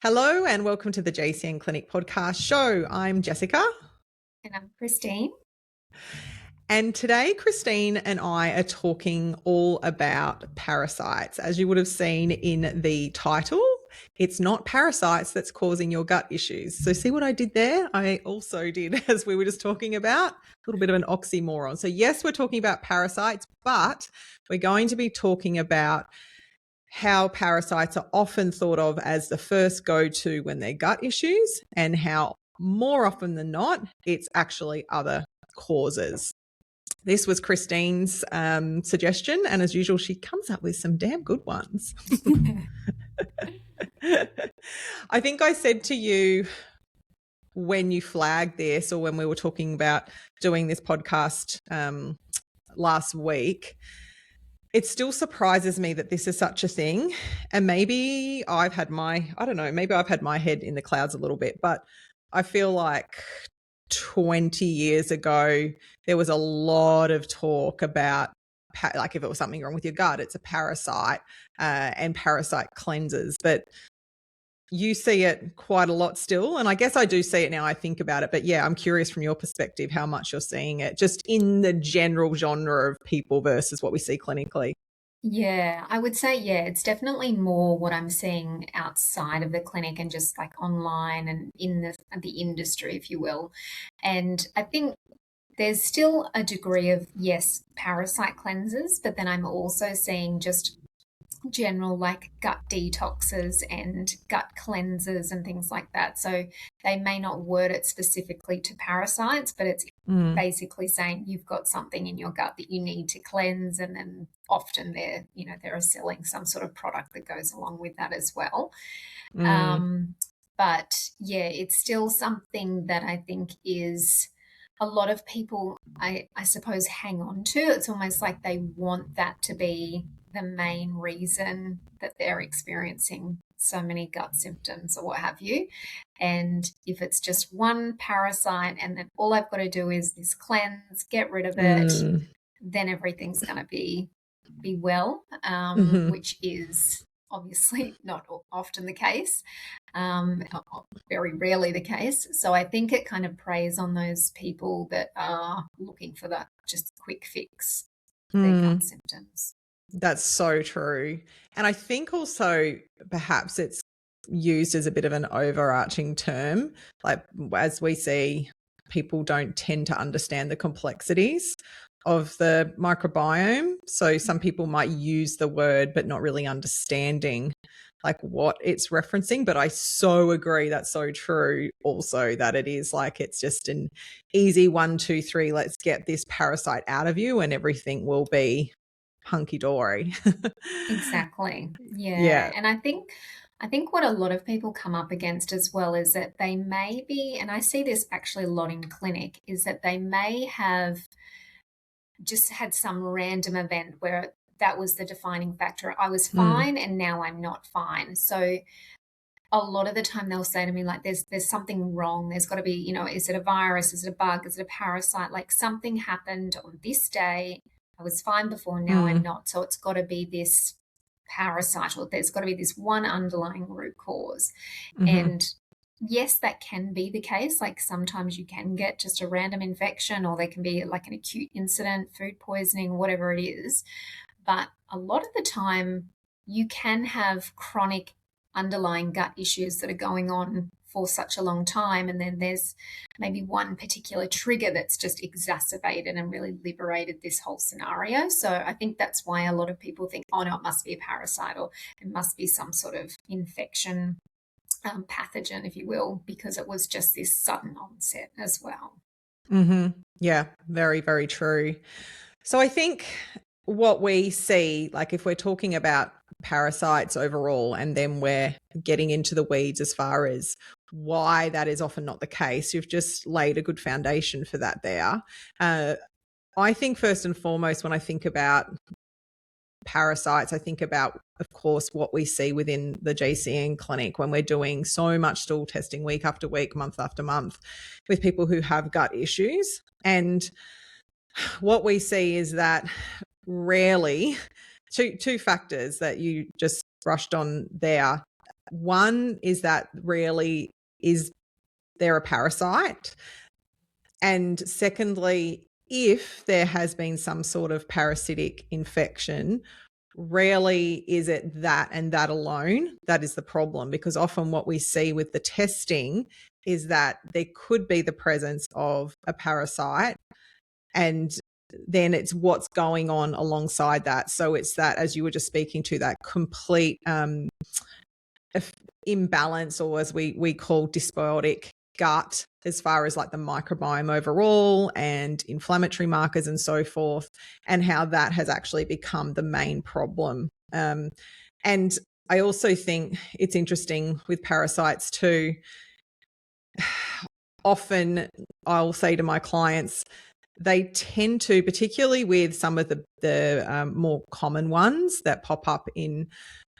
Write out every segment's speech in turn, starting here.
Hello and welcome to the JCN Clinic Podcast Show. I'm Jessica. And I'm Christine. And today, Christine and I are talking all about parasites. As you would have seen in the title, it's not parasites that's causing your gut issues. So see what I did there? I also did, as we were just talking about, a little bit of an oxymoron. So yes, we're talking about parasites, but we're going to be talking about how parasites are often thought of as the first go-to when they're gut issues, and how more often than not, it's actually other causes. This was Christine's suggestion, and as usual, she comes up with some damn good ones. I think I said to you when you flagged this, or when we were talking about doing this podcast last week, it still surprises me that this is such a thing. And maybe I've had my head in the clouds a little bit, but I feel like 20 years ago, there was a lot of talk about, like, if it was something wrong with your gut, it's a parasite and parasite cleanses. But you see it quite a lot still. And I guess I do see it now I think about it. But yeah, I'm curious from your perspective how much you're seeing it just in the general genre of people versus what we see clinically. Yeah, I would say, it's definitely more what I'm seeing outside of the clinic and just like online and in the industry, if you will. And I think there's still a degree of, yes, parasite cleanses, but then I'm also seeing just general like gut detoxes and gut cleansers and things like that. So they may not word it specifically to parasites, but it's basically saying you've got something in your gut that you need to cleanse. And then often they're selling some sort of product that goes along with that as well. But yeah, it's still something that I think is a lot of people, I suppose, hang on to. It's almost like they want that to be the main reason that they're experiencing so many gut symptoms or what have you. And if it's just one parasite and then all I've got to do is this cleanse, get rid of it, then everything's going to be well, which is obviously not often the case, very rarely the case. So I think it kind of preys on those people that are looking for that just quick fix for their gut symptoms. That's so true. And I think also perhaps it's used as a bit of an overarching term. Like, as we see, people don't tend to understand the complexities of the microbiome. So some people might use the word but not really understanding like what it's referencing. But I so agree, that's so true also, that it is like it's just an easy 1, 2, 3, let's get this parasite out of you and everything will be hunky-dory. Exactly. Yeah. And I think what a lot of people come up against as well is that they may be, and I see this actually a lot in clinic, is that they may have just had some random event where that was the defining factor. I was fine and now I'm not fine. So a lot of the time they'll say to me, like, there's something wrong. There's got to be, is it a virus? Is it a bug? Is it a parasite? Like, something happened on this day. I was fine before, now I'm not. So it's got to be this parasite, or there's got to be this one underlying root cause. And yes, that can be the case. Like, sometimes you can get just a random infection, or there can be like an acute incident, food poisoning, whatever it is. But a lot of the time you can have chronic underlying gut issues that are going on for such a long time, and then there's maybe one particular trigger that's just exacerbated and really liberated this whole scenario. So I think that's why a lot of people think, oh no, it must be a parasite, or it must be some sort of infection, pathogen, if you will, because it was just this sudden onset as well. Yeah, very, very true. So I think what we see, like if we're talking about parasites overall, and then we're getting into the weeds as far as why that is often not the case, you've just laid a good foundation for that there. I think first and foremost, when I think about parasites, I think about, of course, what we see within the JCN clinic when we're doing so much stool testing week after week, month after month with people who have gut issues. And what we see is that rarely, two factors that you just brushed on there, one is that rarely is there a parasite. And secondly, if there has been some sort of parasitic infection, rarely is it that and that alone that is the problem, because often what we see with the testing is that there could be the presence of a parasite, and then it's what's going on alongside that. So it's that, as you were just speaking to, that complete imbalance, or as we call dysbiotic gut, as far as like the microbiome overall and inflammatory markers and so forth, and how that has actually become the main problem. And I also think it's interesting with parasites too. Often I'll say to my clients, they tend to, particularly with some of the more common ones that pop up in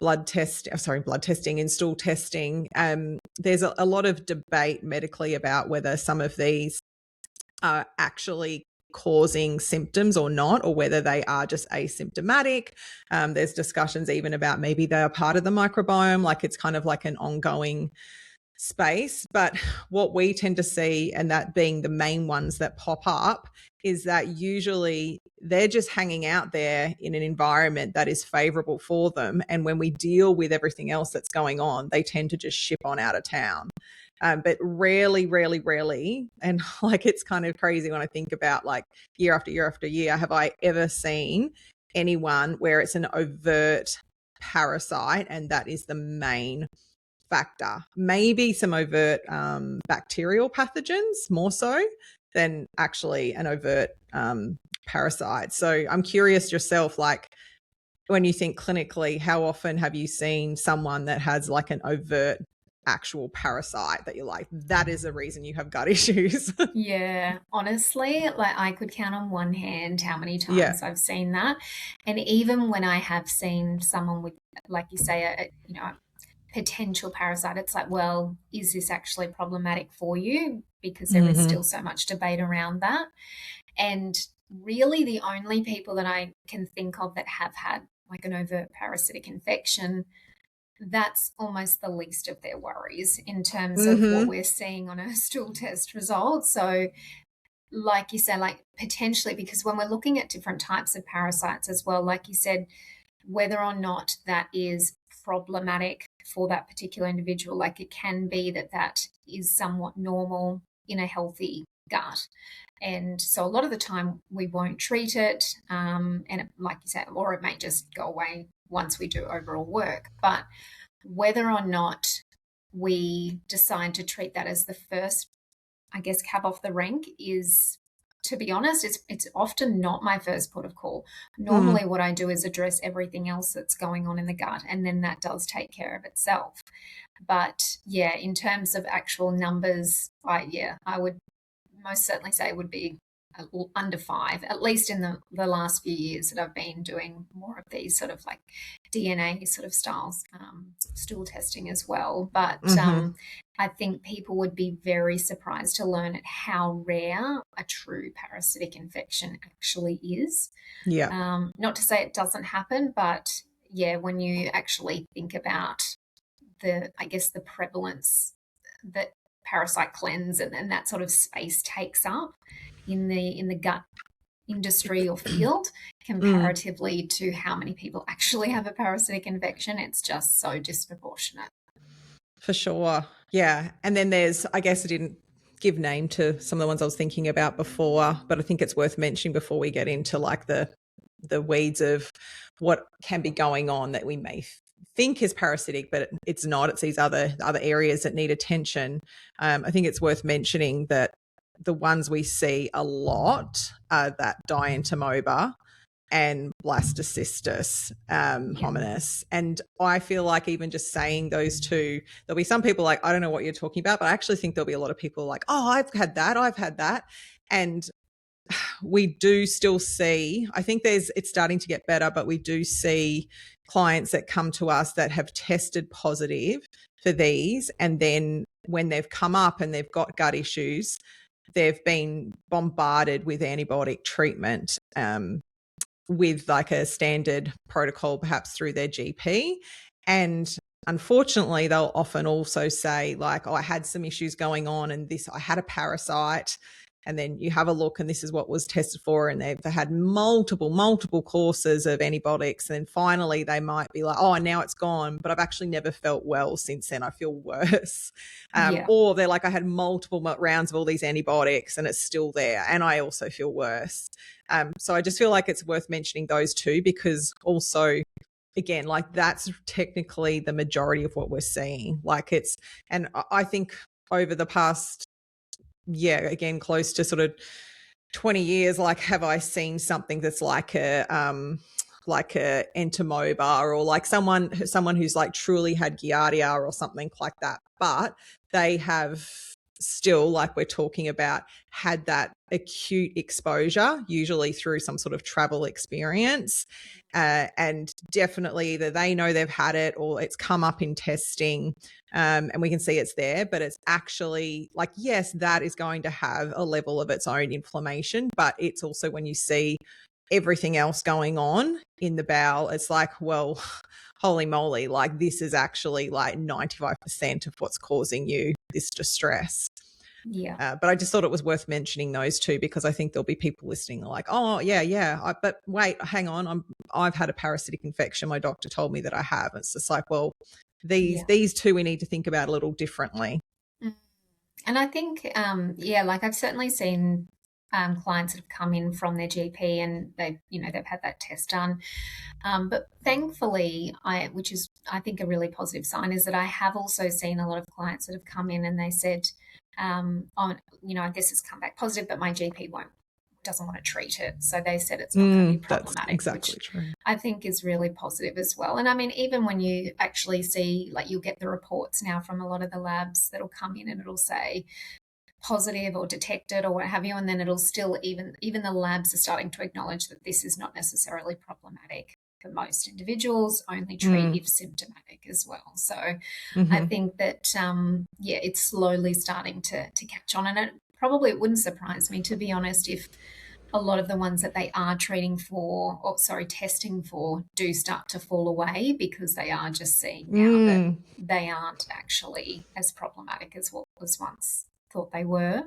blood testing and stool testing. There's a lot of debate medically about whether some of these are actually causing symptoms or not, or whether they are just asymptomatic. There's discussions even about maybe they are part of the microbiome, like it's kind of like an ongoing space. But what we tend to see, and that being the main ones that pop up, is that usually they're just hanging out there in an environment that is favorable for them. And when we deal with everything else that's going on, they tend to just ship on out of town. But rarely, and like it's kind of crazy when I think about like year after year after year, have I ever seen anyone where it's an overt parasite and that is the main factor. Maybe some overt bacterial pathogens more so than actually an overt parasite. So I'm curious yourself, like when you think clinically, how often have you seen someone that has like an overt actual parasite that you're like, that is the reason you have gut issues? Yeah, honestly, like I could count on one hand how many times I've seen that. And even when I have seen someone with, like you say, a potential parasite, it's like, well, is this actually problematic for you? Because there is still so much debate around that. And really the only people that I can think of that have had like an overt parasitic infection, that's almost the least of their worries in terms of what we're seeing on a stool test result. So like you said, like potentially, because when we're looking at different types of parasites as well, like you said, whether or not that is problematic for that particular individual, like it can be that that is somewhat normal in a healthy gut. And so a lot of the time we won't treat it, and it, like you said, or it may just go away once we do overall work. But whether or not we decide to treat that as the first, I guess, cab off the rank is, to be honest, it's often not my first port of call. Normally what I do is address everything else that's going on in the gut, and then that does take care of itself. But yeah, in terms of actual numbers, I would most certainly say it would be under 5, at least in the last few years that I've been doing more of these sort of like DNA sort of styles, stool testing as well. But I think people would be very surprised to learn at how rare a true parasitic infection actually is. Yeah. Not to say it doesn't happen, but yeah, when you actually think about the prevalence that parasite cleanse and that sort of space takes up in the gut industry or field comparatively to how many people actually have a parasitic infection, it's just so disproportionate. For sure. Yeah. And then there's, I guess I didn't give name to some of the ones I was thinking about before, but I think it's worth mentioning before we get into like the weeds of what can be going on that we may think is parasitic, but it's not. It's these other areas that need attention. I think it's worth mentioning that the ones we see a lot are that dientomoeba and blastocystis hominis. And I feel like even just saying those two, there'll be some people like, I don't know what you're talking about, but I actually think there'll be a lot of people like, oh, I've had that. And we do still see, I think it's starting to get better, but we do see clients that come to us that have tested positive for these. And then when they've come up and they've got gut issues, they've been bombarded with antibiotic treatment, with like a standard protocol, perhaps through their GP. And unfortunately, they'll often also say like, oh, I had some issues going on and I had a parasite. And then you have a look and this is what was tested for. And they've had multiple courses of antibiotics. And then finally they might be like, oh, now it's gone, but I've actually never felt well since then. I feel worse. Or they're like, I had multiple rounds of all these antibiotics and it's still there. And I also feel worse. So I just feel like it's worth mentioning those two, because also, again, like that's technically the majority of what we're seeing. Like and I think over the past, again, close to sort of 20 years, like have I seen something that's like a entomoeba, or like someone who's like truly had Giardia or something like that, but they have still, like we're talking about, had that acute exposure, usually through some sort of travel experience. And definitely either they know they've had it or it's come up in testing, and we can see it's there, but it's actually like, yes, that is going to have a level of its own inflammation, but it's also when you see everything else going on in the bowel, it's like, well, holy moly, like this is actually like 95% of what's causing you this distress. Yeah. But I just thought it was worth mentioning those two, because I think there'll be people listening like, oh, yeah. But wait, hang on. I've had a parasitic infection. My doctor told me that I have. It's just like, well, these two we need to think about a little differently. And I think, like I've certainly seen clients that have come in from their GP and they've had that test done. But thankfully, which is I think a really positive sign, is that I have also seen a lot of clients that have come in and they said, this has come back positive, but my GP doesn't want to treat it. So they said it's not going to be problematic, that's exactly which true. I think is really positive as well. And I mean, even when you actually see, like you'll get the reports now from a lot of the labs that'll come in and it'll say positive or detected or what have you, and then it'll still, even the labs are starting to acknowledge that this is not necessarily problematic for most individuals, only treat if symptomatic as well. So I think that it's slowly starting to catch on, and it wouldn't surprise me, to be honest, if a lot of the ones that they are testing for do start to fall away, because they are just seeing now that they aren't actually as problematic as what was once thought they were.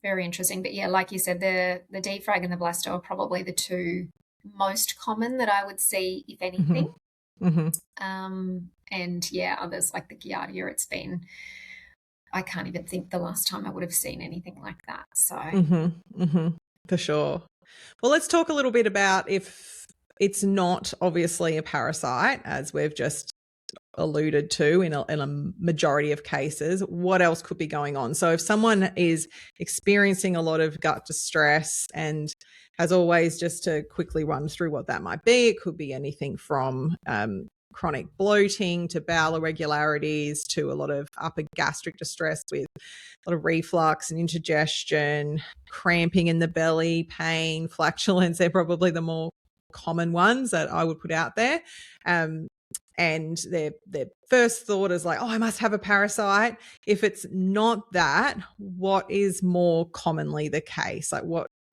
Very interesting. But yeah, like you said, the defrag and the blasto are probably the two most common that I would see, if anything. And others like the Giardia, I can't even think the last time I would have seen anything like that. So for sure. Well, let's talk a little bit about, if it's not obviously a parasite, as we've just alluded to in a majority of cases, what else could be going on? So if someone is experiencing a lot of gut distress, and as always, just to quickly run through what that might be, it could be anything from chronic bloating to bowel irregularities to a lot of upper gastric distress with a lot of reflux and indigestion, cramping in the belly, pain, flatulence. They're probably the more common ones that I would put out there. And their first thought is like, oh, I must have a parasite. If it's not that, what is more commonly the case? Like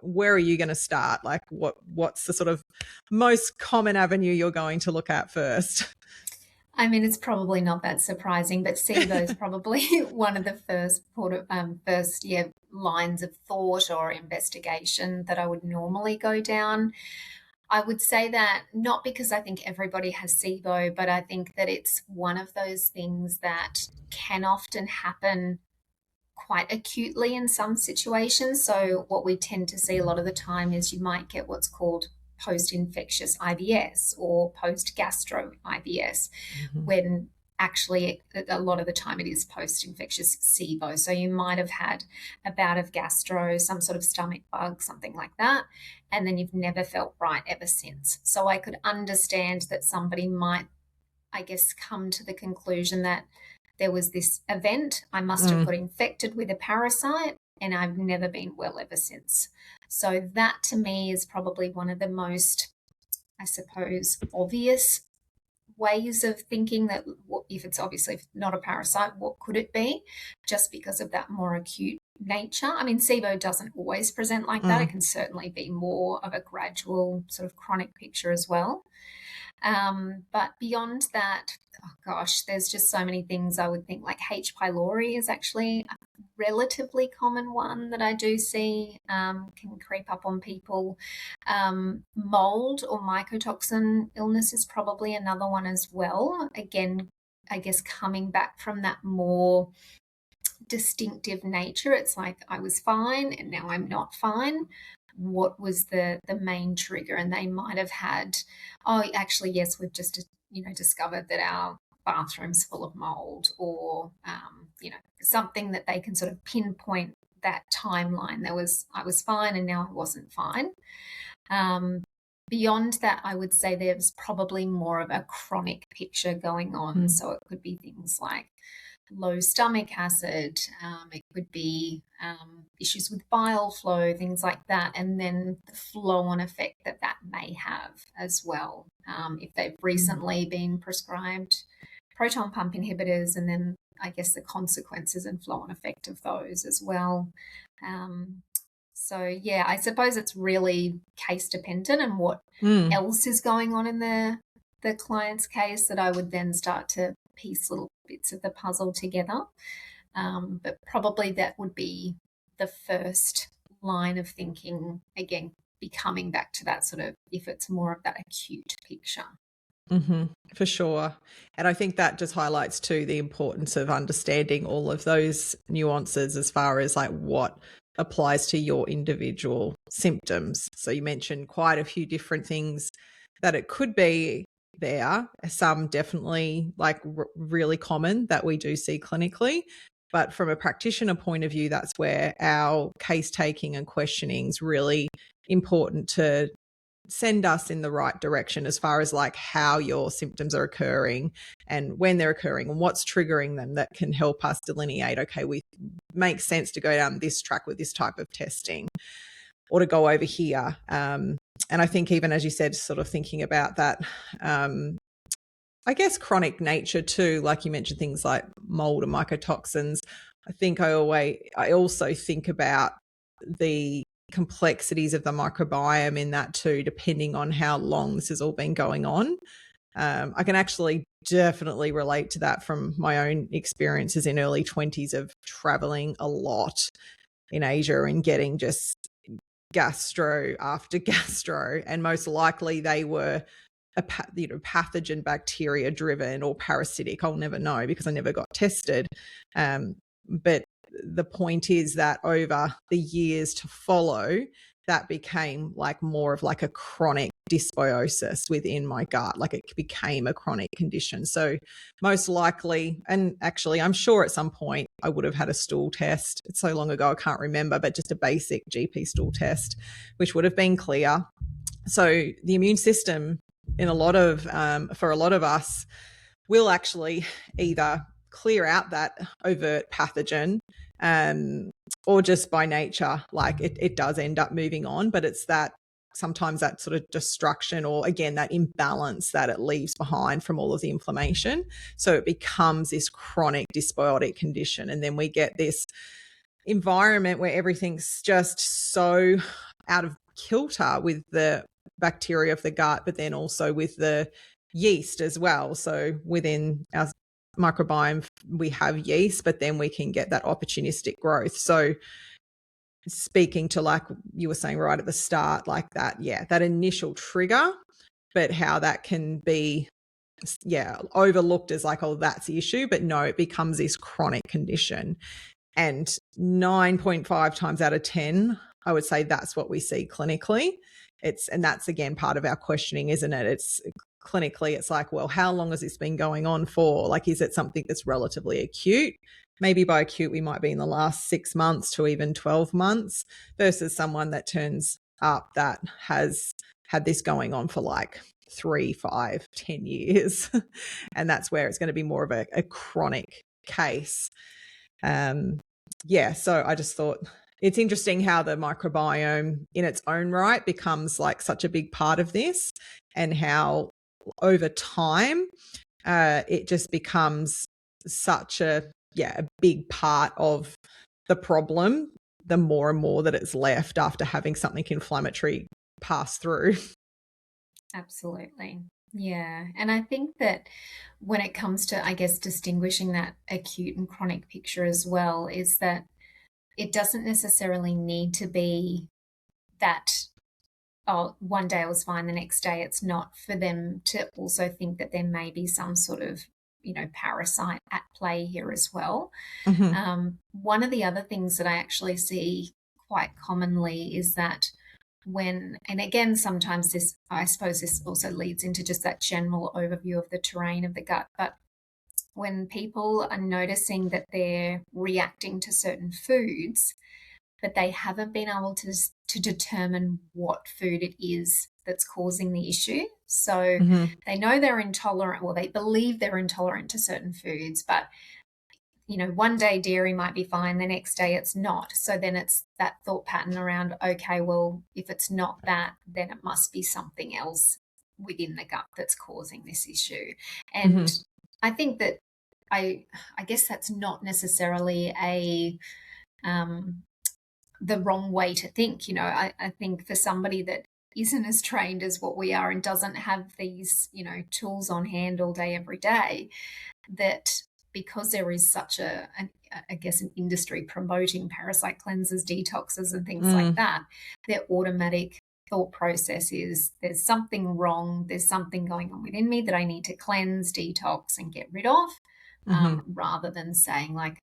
where are you going to start? Like what's the sort of most common avenue you're going to look at first? I mean, it's probably not that surprising, but SIBO is probably one of the first lines of thought or investigation that I would normally go down. I would say that not because I think everybody has SIBO, but I think that it's one of those things that can often happen quite acutely in some situations. So what we tend to see a lot of the time is you might get what's called post-infectious IBS or post-gastro IBS, when actually a lot of the time it is post-infectious SIBO. So you might have had a bout of gastro, some sort of stomach bug, something like that, and then you've never felt right ever since. So I could understand that somebody might, I guess, come to the conclusion that there was this event, I must have got infected with a parasite, and I've never been well ever since. So that to me is probably one of the most, I suppose, obvious ways of thinking that if it's obviously not a parasite, what could it be? Just because of that more acute nature. I mean, SIBO doesn't always present like that. It can certainly be more of a gradual sort of chronic picture as well. But beyond that, oh gosh, there's just so many things I would think, like H. pylori is actually a relatively common one that I do see can creep up on people. Mold or mycotoxin illness is probably another one as well. Again, I guess coming back from that more distinctive nature, it's like I was fine and now I'm not fine. What was the main trigger? And they might have had, oh, actually, yes, we've just discovered that our bathroom's full of mold, or something that they can sort of pinpoint that timeline. I was fine and now I wasn't fine. Beyond that, I would say there's probably more of a chronic picture going on. So it could be things like low stomach acid, it could be issues with bile flow, things like that, and then the flow-on effect that may have as well. If they've recently been prescribed proton pump inhibitors, and then I guess the consequences and flow-on effect of those as well. So yeah, I suppose it's really case dependent and what else is going on in the client's case that I would then start to piece little bits of the puzzle together. But probably that would be the first line of thinking, again, be coming back to that sort of, if it's more of that acute picture. For sure. And I think that just highlights too the importance of understanding all of those nuances as far as like what applies to your individual symptoms. So you mentioned quite a few different things that it could be there. Some definitely like really common that we do see clinically. But from a practitioner point of view, that's where our case taking and questioning is really important to send us in the right direction as far as like how your symptoms are occurring and when they're occurring and what's triggering them, that can help us delineate, okay, we makes sense to go down this track with this type of testing or to go over here. And I think even as you said, sort of thinking about that, I guess chronic nature too, like you mentioned things like mold and mycotoxins. I think I also think about the complexities of the microbiome in that too, depending on how long this has all been going on. I can actually definitely relate to that from my own experiences in early 20s of traveling a lot in Asia and getting just gastro after gastro, and most likely they were pathogen bacteria driven or parasitic. I'll never know because I never got tested. But the point is that over the years to follow, that became like more of like a chronic dysbiosis within my gut. Like it became a chronic condition. So most likely, and actually I'm sure at some point I would have had a stool test. It's so long ago I can't remember, but just a basic GP stool test, which would have been clear. So the immune system for a lot of us will actually either clear out that overt pathogen or just by nature, like it does end up moving on, but it's that sometimes that sort of destruction or again, that imbalance that it leaves behind from all of the inflammation. So it becomes this chronic dysbiotic condition. And then we get this environment where everything's just so out of kilter with the bacteria of the gut, but then also with the yeast as well. So within our microbiome, we have yeast, but then we can get that opportunistic growth. So speaking to like you were saying right at the start, like that, that initial trigger, but how that can be, overlooked as like, oh, that's the issue. But no, it becomes this chronic condition. And 9.5 times out of 10, I would say that's what we see clinically. And that's again part of our questioning, isn't it? It's clinically, it's like, well, how long has this been going on for? Like, is it something that's relatively acute? Maybe by acute, we might be in the last 6 months to even 12 months versus someone that turns up that has had this going on for like 3, 5, 10 years. And that's where it's going to be more of a chronic case. So I just thought it's interesting how the microbiome in its own right becomes like such a big part of this, and how over time it just becomes such a big part of the problem the more and more that it's left after having something inflammatory pass through. Absolutely. Yeah. And I think that when it comes to, I guess, distinguishing that acute and chronic picture as well, is that it doesn't necessarily need to be that, oh, one day I was fine, the next day it's not, for them to also think that there may be some sort of, parasite at play here as well. Mm-hmm. One of the other things that I actually see quite commonly is that and again, sometimes this, I suppose this also leads into just that general overview of the terrain of the gut, but when people are noticing that they're reacting to certain foods, but they haven't been able to determine what food it is that's causing the issue. So Mm-hmm. they know they're intolerant, well, they believe they're intolerant to certain foods, but one day dairy might be fine, the next day it's not. So then it's that thought pattern around, okay, well, if it's not that, then it must be something else within the gut that's causing this issue. And Mm-hmm. I think that I guess that's not necessarily the wrong way to think. I think for somebody that isn't as trained as what we are and doesn't have these, tools on hand all day, every day, that because there is such I guess, an industry promoting parasite cleansers, detoxes, and things like that, their automatic thought process is there's something wrong, there's something going on within me that I need to cleanse, detox, and get rid of, Mm-hmm. rather than saying, like,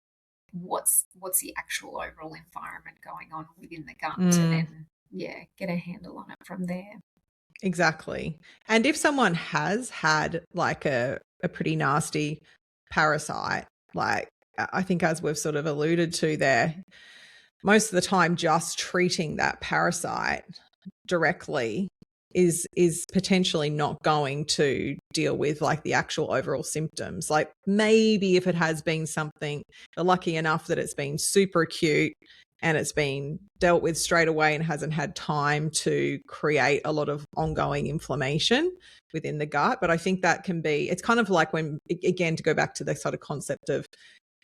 what's the actual overall environment going on within the gut, to then get a handle on it from there. Exactly. And if someone has had like a pretty nasty parasite, like I think as we've sort of alluded to there, most of the time just treating that parasite directly is potentially not going to deal with like the actual overall symptoms. Like maybe if it has been something, they're lucky enough that it's been super acute and it's been dealt with straight away and hasn't had time to create a lot of ongoing inflammation within the gut. But I think that can be, it's kind of like when, again, to go back to the sort of concept of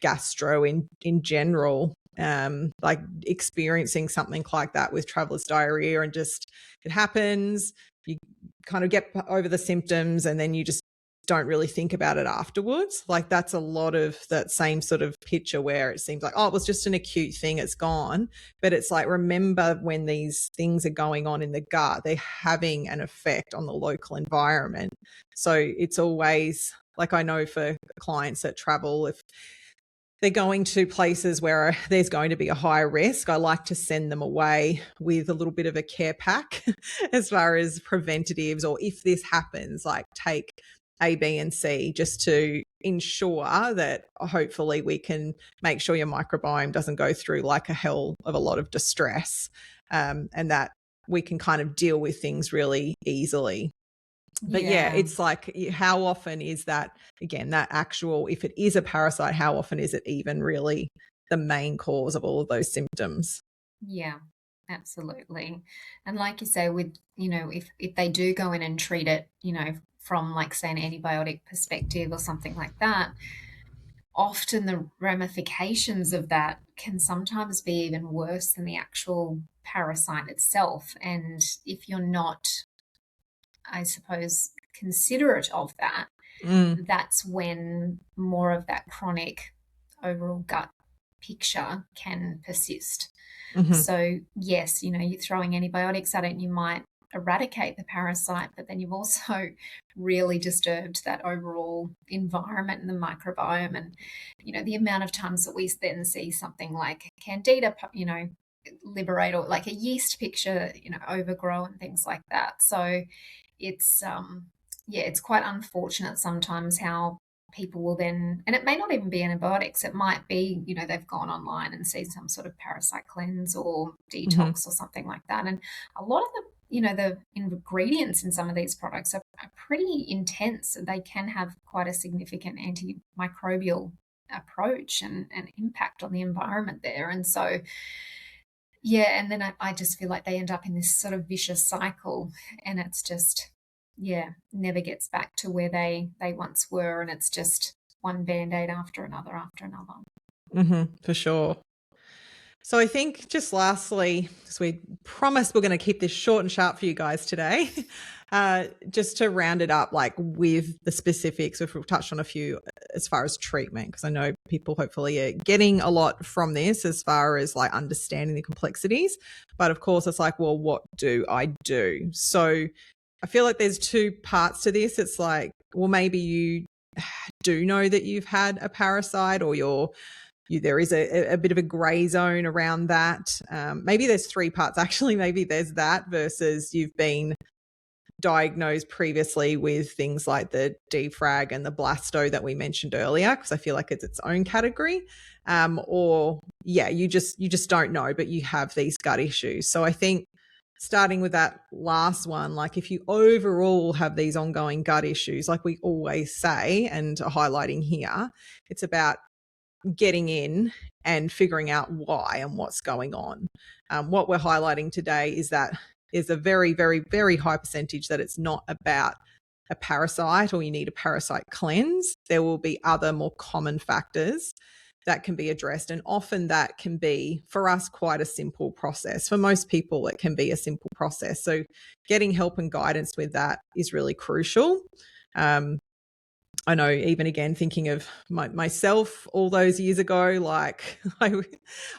gastro in general, like experiencing something like that with traveler's diarrhea, and just it happens, you kind of get over the symptoms and then you just don't really think about it afterwards. Like that's a lot of that same sort of picture where it seems like, oh, it was just an acute thing, it's gone. But it's like, remember when these things are going on in the gut, they're having an effect on the local environment. So it's always like, I know for clients that travel, if they're going to places where there's going to be a high risk, I like to send them away with a little bit of a care pack as far as preventatives, or if this happens, like take A, B, and C, just to ensure that hopefully we can make sure your microbiome doesn't go through like a hell of a lot of distress, and that we can kind of deal with things really easily. But yeah, it's like, how often is that, again, that actual, if it is a parasite, how often is it even really the main cause of all of those symptoms? Yeah, absolutely. And like you say, with, if they do go in and treat it, from, like, say, an antibiotic perspective or something like that, often the ramifications of that can sometimes be even worse than the actual parasite itself. And if you're not, I suppose, considerate of that, that's when more of that chronic overall gut picture can persist. Mm-hmm. So yes, you're throwing antibiotics at it and you might eradicate the parasite, but then you've also really disturbed that overall environment and the microbiome. And the amount of times that we then see something like candida, liberate, or like a yeast picture, overgrow and things like that. So it's it's quite unfortunate sometimes how people will then, and it may not even be antibiotics, it might be, they've gone online and seen some sort of parasite cleanse or detox or something like that. And a lot of the ingredients in some of these products are pretty intense. They can have quite a significant antimicrobial approach and impact on the environment there. And so and then I just feel like they end up in this sort of vicious cycle, and it's just, never gets back to where they once were, and it's just one band-aid after another after another. For sure. So I think just lastly, because we promised we're going to keep this short and sharp for you guys today, just to round it up, like with the specifics, if we've touched on a few as far as treatment, because I know people hopefully are getting a lot from this as far as like understanding the complexities. But of course, it's like, well, what do I do? So I feel like there's two parts to this. It's like, well, maybe you do know that you've had a parasite, or there is a bit of a gray zone around that. Maybe there's three parts actually. Maybe there's that versus you've been diagnosed previously with things like the defrag and the blasto that we mentioned earlier, because I feel like it's its own category. Or yeah, you just don't know, but you have these gut issues. So I think starting with that last one, like if you overall have these ongoing gut issues, like we always say and are highlighting here, it's about getting in and figuring out why and what's going on. What we're highlighting today is that is a very, very, very high percentage that it's not about a parasite or you need a parasite cleanse. There will be other more common factors that can be addressed. And often that can be, for us, quite a simple process. For most people, it can be a simple process. So getting help and guidance with that is really crucial. I know even again, thinking of myself all those years ago, like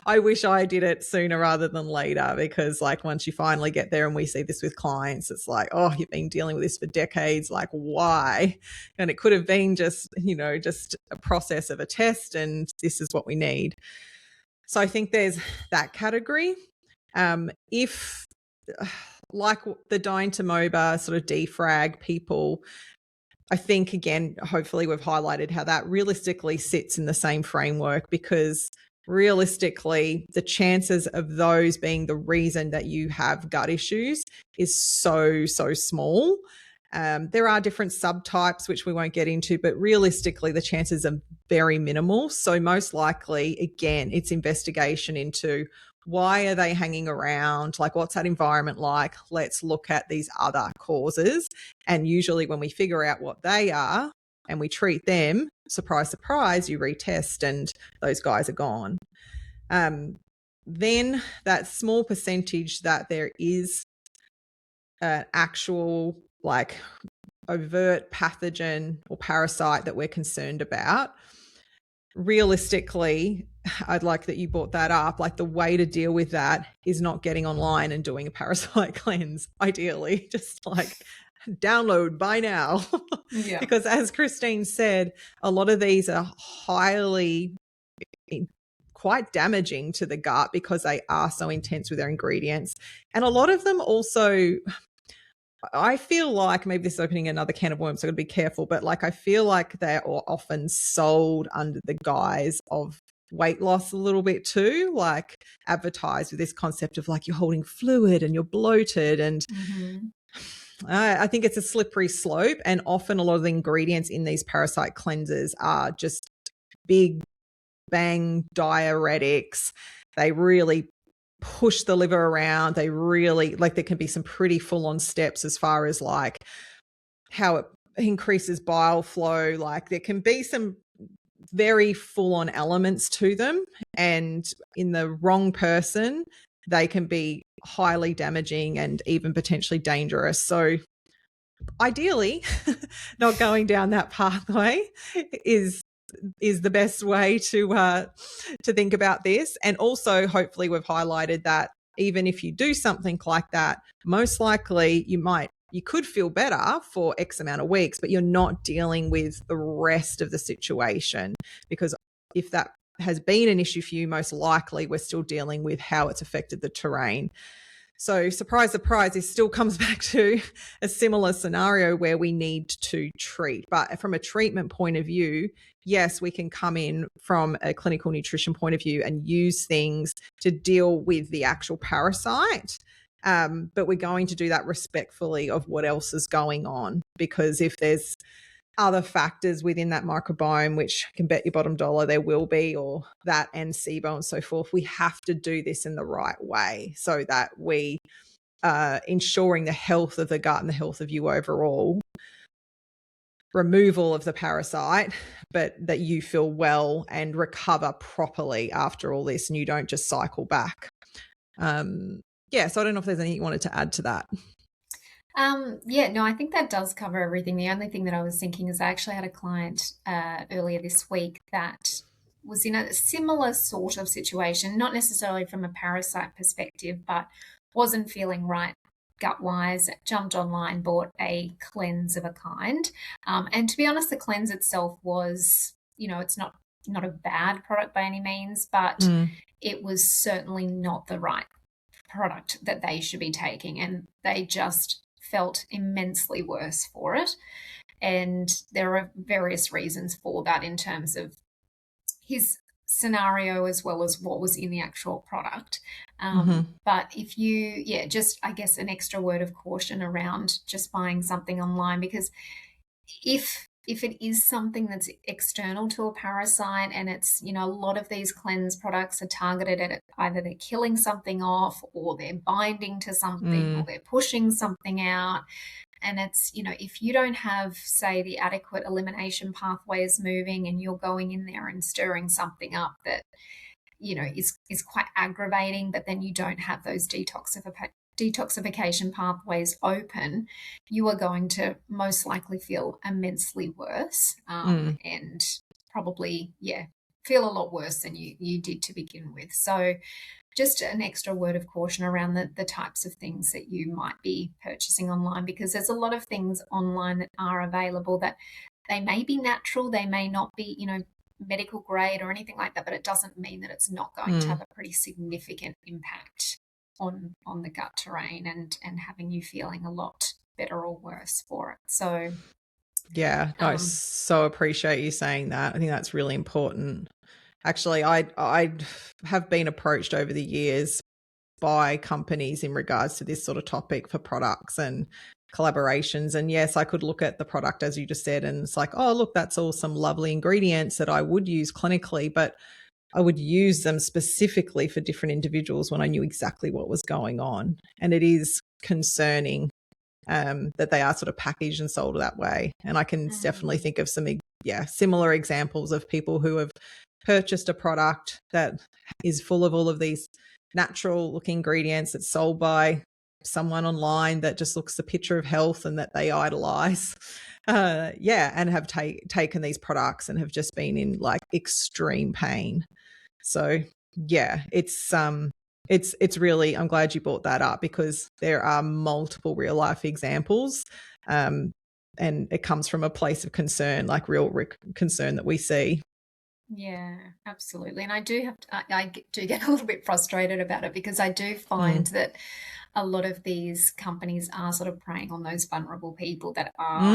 I wish I did it sooner rather than later, because like once you finally get there, and we see this with clients, it's like, oh, you've been dealing with this for decades, like why? And it could have been just a process of a test, and this is what we need. So I think there's that category. If like the dientamoeba sort of defrag people, I think, again, hopefully we've highlighted how that realistically sits in the same framework, because realistically, the chances of those being the reason that you have gut issues is so small. There are different subtypes, which we won't get into, but realistically, the chances are very minimal. So most likely, again, it's investigation into why are they hanging around? Like, what's that environment like? Let's look at these other causes. And usually when we figure out what they are and we treat them, surprise, surprise, you retest and those guys are gone. Then that small percentage that there is an actual like overt pathogen or parasite that we're concerned about, realistically, I'd like that you brought that up. Like the way to deal with that is not getting online and doing a parasite cleanse, ideally, just like download buy now. Yeah. Because as Christine said, a lot of these are quite damaging to the gut because they are so intense with their ingredients. And a lot of them also, I feel like, maybe this is opening another can of worms, so I've got to be careful, but like I feel like they're often sold under the guise of weight loss a little bit too, like advertised with this concept of like you're holding fluid and you're bloated, and I think it's a slippery slope. And often a lot of the ingredients in these parasite cleansers are just big bang diuretics. They really push the liver around. They really, like, there can be some pretty full-on steps as far as like how it increases bile flow. Like there can be some very full-on elements to them, and in the wrong person, they can be highly damaging and even potentially dangerous. So ideally, not going down that pathway is the best way to think about this. And also, hopefully, we've highlighted that even if you do something like that, most likely you could feel better for X amount of weeks, but you're not dealing with the rest of the situation, because if that has been an issue for you, most likely we're still dealing with how it's affected the terrain. So surprise, surprise, this still comes back to a similar scenario where we need to treat. But from a treatment point of view, yes, we can come in from a clinical nutrition point of view and use things to deal with the actual parasite. But we're going to do that respectfully of what else is going on, because if there's other factors within that microbiome, which can bet your bottom dollar there will be, or that and SIBO and so forth, we have to do this in the right way so that we are ensuring the health of the gut and the health of you overall. removal of the parasite, but that you feel well and recover properly after all this and you don't just cycle back. So I don't know if there's anything you wanted to add to that. I think that does cover everything. The only thing that I was thinking is I actually had a client earlier this week that was in a similar sort of situation, not necessarily from a parasite perspective, but wasn't feeling right gut-wise, jumped online, bought a cleanse of a kind. And to be honest, the cleanse itself was, it's not a bad product by any means, but it was certainly not the right product that they should be taking. And they just felt immensely worse for it. And there are various reasons for that in terms of his scenario as well as what was in the actual product. But if you, just, I guess, an extra word of caution around just buying something online, because if it is something that's external to a parasite and it's, a lot of these cleanse products are targeted at either they're killing something off or they're binding to something or they're pushing something out. And it's, if you don't have, say, the adequate elimination pathways moving and you're going in there and stirring something up that, is quite aggravating, but then you don't have those detoxification pathways open, you are going to most likely feel immensely worse and probably, feel a lot worse than you did to begin with. So just an extra word of caution around the types of things that you might be purchasing online, because there's a lot of things online that are available that they may be natural, they may not be, medical grade or anything like that, but it doesn't mean that it's not going to have a pretty significant impact on the gut terrain and having you feeling a lot better or worse for it. So I so appreciate you saying that. I think that's really important. Actually, I have been approached over the years by companies in regards to this sort of topic for products and collaborations. And yes, I could look at the product, as you just said, and it's like, oh, look, that's all some lovely ingredients that I would use clinically, but I would use them specifically for different individuals when I knew exactly what was going on. And it is concerning that they are sort of packaged and sold that way. And I can definitely think of some, similar examples of people who have purchased a product that is full of all of these natural looking ingredients that's sold by someone online that just looks the picture of health and that they idolize. And have taken these products and have just been in like extreme pain. So it's really, I'm glad you brought that up because there are multiple real life examples. And it comes from a place of concern, like real concern that we see. Yeah, absolutely. And I do get a little bit frustrated about it because I do find that a lot of these companies are sort of preying on those vulnerable people that are,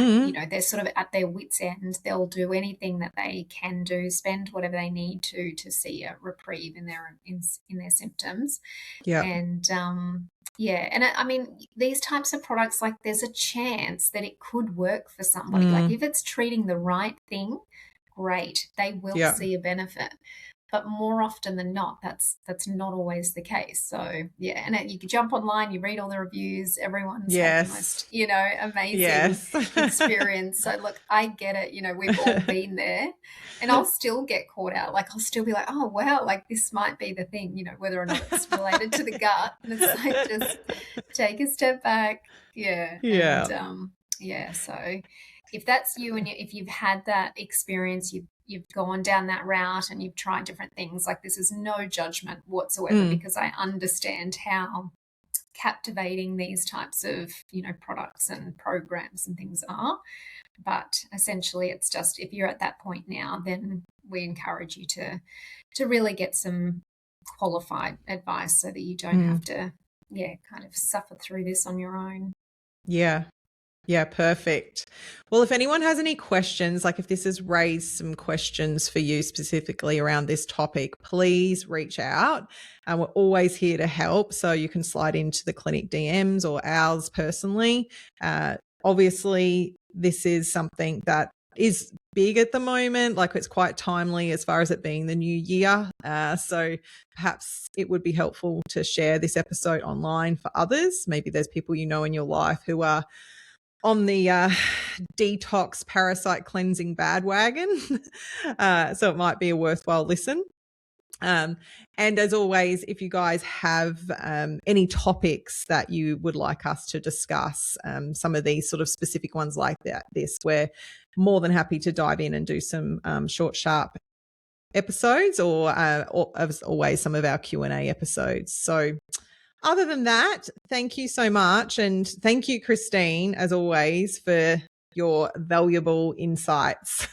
they're sort of at their wits' end. They'll do anything that they can do, spend whatever they need to see a reprieve in their symptoms. Yeah. And and I mean, these types of products, like there's a chance that it could work for somebody. Like if it's treating the right thing, great, they will see a benefit. But more often than not, that's not always the case. So and you can jump online, you read all the reviews, everyone's had the most, amazing experience. So look, I get it, we've all been there, and I'll still get caught out. Like I'll still be like, oh wow, like this might be the thing, whether or not it's related to the gut. And it's like, just take a step back. So if that's you and if you've had that experience, you've gone down that route and you've tried different things, like this is no judgment whatsoever because I understand how captivating these types of, products and programs and things are. But essentially it's just, if you're at that point now, then we encourage you to really get some qualified advice so that you don't have to, kind of suffer through this on your own. Yeah, perfect. Well, if anyone has any questions, like if this has raised some questions for you specifically around this topic, please reach out. And we're always here to help. So you can slide into the clinic DMs or ours personally. Obviously, this is something that is big at the moment. Like it's quite timely as far as it being the new year. So perhaps it would be helpful to share this episode online for others. Maybe there's people in your life who are on the detox parasite cleansing bandwagon. So it might be a worthwhile listen. And as always, if you guys have any topics that you would like us to discuss, some of these sort of specific ones like this, we're more than happy to dive in and do some short, sharp episodes or as always, some of our Q&A episodes. So other than that, thank you so much. And thank you, Christine, as always, for your valuable insights.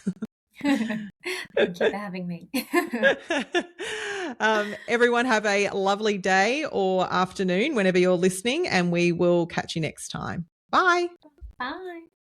Thank you for having me. Everyone have a lovely day or afternoon whenever you're listening, and we will catch you next time. Bye. Bye.